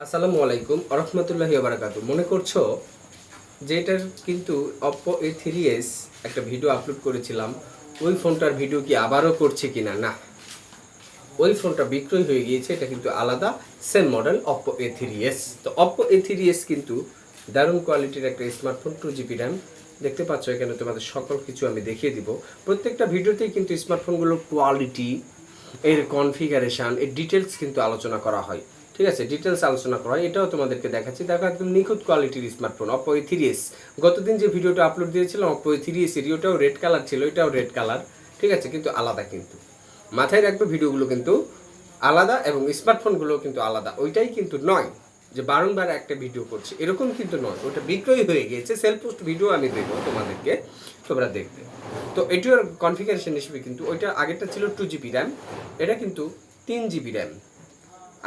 আসসালামু আলাইকুম আরহামতুল্লাহি বারাকাতু। মনে করছো যে এটার কিন্তু Oppo A3s একটা ভিডিও আপলোড করেছিলাম, ওই ফোনটার ভিডিও কি আবারও করছে কিনা? না, ওই ফোনটা বিক্রয় হয়ে গিয়েছে। এটা কিন্তু আলাদা সেম মডেল Oppo A3s। তো Oppo A3s কিন্তু দারুণ কোয়ালিটির একটা স্মার্টফোন, 2GB র্যাম। দেখতে পাচ্ছ এখানে তোমাদের সকল কিছু আমি দেখিয়ে দিব। প্রত্যেকটা ভিডিওতেই কিন্তু স্মার্টফোনগুলোর কোয়ালিটি, এর কনফিগারেশন, এর ডিটেলস কিন্তু আলোচনা করা হয়। ঠিক আছে, ডিটেলস আলোচনা করা হয়, এটাও তোমাদেরকে দেখাচ্ছি। দেখো একদম নিখুঁত কোয়ালিটির স্মার্টফোন Oppo A3s। গতদিন যে ভিডিওটা আপলোড দিয়েছিলাম Oppo A3s এর, ওটাও রেড কালার ছিল, এটাও রেড কালার। ঠিক আছে, কিন্তু আলাদা। কিন্তু মাথায় রাখবে ভিডিওগুলো কিন্তু আলাদা এবং স্মার্টফোনগুলো কিন্তু আলাদা। ওইটাই কিন্তু নয় যে বারংবার একটা ভিডিও করছি, এরকম কিন্তু নয়। ওটা বিক্রয় হয়ে গিয়েছে, সেলফ পোস্ট ভিডিও আমি দেবো তোমাদেরকে, তোমরা দেখবে। তো এটির কনফিগারেশন হিসেবে কিন্তু ওইটা আগেরটা ছিল 2GB র্যাম, এটা কিন্তু 3GB র্যাম।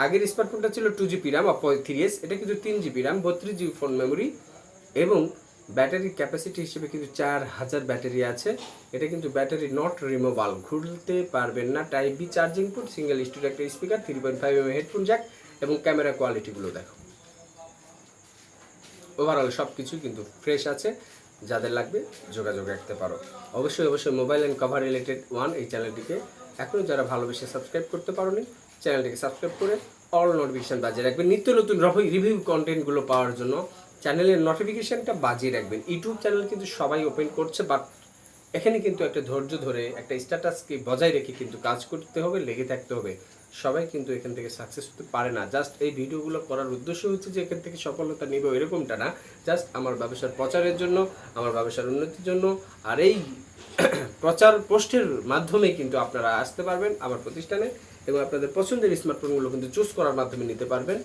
আগের স্মার্টফোনটা ছিল 2GB র্যাম Oppo A3s, এটা কিন্তু 3GB RAM, 32GB phone memory এবং ব্যাটারি ক্যাপাসিটি হিসেবে কিন্তু 4000 ব্যাটারি আছে। এটা কিন্তু ব্যাটারি নট রিমুভাল, খুলতে পারবেন না। Type B charging port, single studio একটা স্পিকার, 3.5mm হেডফোন জ্যাক এবং ক্যামেরা কোয়ালিটিগুলো দেখো। ওভারঅল সব কিছুই কিন্তু ফ্রেশ আছে। যাদের লাগবে যোগাযোগ রাখতে পারো। অবশ্যই mobile and cover related one এই চ্যানেলটিকে এখনও যারা ভালোবেসে সাবস্ক্রাইব করতে পারোনি, চ্যানেলটিকে সাবস্ক্রাইব করে অল নোটিফিকেশান বাজিয়ে রাখবেন। নিত্য নতুন রিভিউ কন্টেন্টগুলো পাওয়ার জন্য চ্যানেলের নোটিফিকেশানটা বাজিয়ে রাখবেন। ইউটিউব চ্যানেল কিন্তু সবাই ওপেন করছে, বাট এখানে কিন্তু একটা ধৈর্য ধরে একটা স্ট্যাটাসকে বজায় রেখে কিন্তু কাজ করতে হবে, লেগে থাকতে হবে। সবাই কিন্তু এখান থেকে সাকসেস হতে পারে না। জাস্ট এই ভিডিওগুলো করার উদ্দেশ্য হচ্ছে যে এখান থেকে সফলতা নিব এরকমটা না, জাস্ট আমার ব্যবসার প্রচারের জন্য, আমার ব্যবসার উন্নতির জন্য। আর এই প্রচার পোস্টের মাধ্যমে কিন্তু আপনারা আসতে পারবেন আমার প্রতিষ্ঠানে এবং আপনাদের পছন্দের স্মার্টফোনগুলো কিন্তু চুজ করার মাধ্যমে নিতে পারবেন।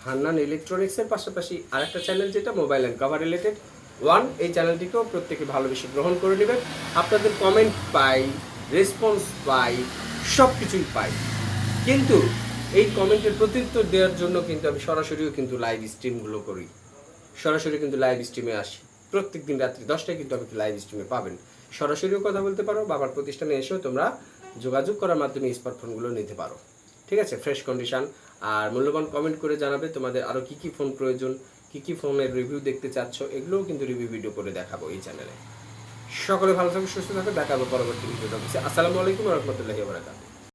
হান্নান ইলেকট্রনিক্সের পাশাপাশি আরেকটা চ্যানেল যেটা mobile and cover related one, এই চ্যানেলটিকেও প্রত্যেকে ভালোবেসে গ্রহণ করে নেবেন। আপনাদের কমেন্ট পাই, রেসপন্স পাই, সব কিছুই পাই। কিন্তু এই কমেন্টের প্রত্যুত্তর দেওয়ার জন্য কিন্তু আমি সরাসরিও কিন্তু লাইভ স্ট্রিমগুলো করি, সরাসরি কিন্তু লাইভ স্ট্রিমে আসি। প্রত্যেক দিন রাত্রি 10টায় কিন্তু আমাকে লাইভ স্ট্রিমে পাবেন। সরাসরিও কথা বলতে পারো, বা আমার প্রতিষ্ঠানে এসেও তোমরা যোগাযোগ করার মাধ্যমে স্মার্টফোনগুলো নিতে পারো। ঠিক আছে, ফ্রেশ কন্ডিশন। আর মূল্যবান কমেন্ট করে জানাবে তোমাদের আরও কী কী ফোন প্রয়োজন, কী কী ফোনের রিভিউ দেখতে চাচ্ছ, এগুলোও কিন্তু রিভিউ ভিডিও করে দেখাবো এই চ্যানেলে। সকলে ভালো থাকো, সুস্থ থাকো, দেখাবো পরবর্তী ভিডিওটা। আসসালামু আলাইকুম ওয়া রাহমাতুল্লাহি ওয়া বারাকাতুহু।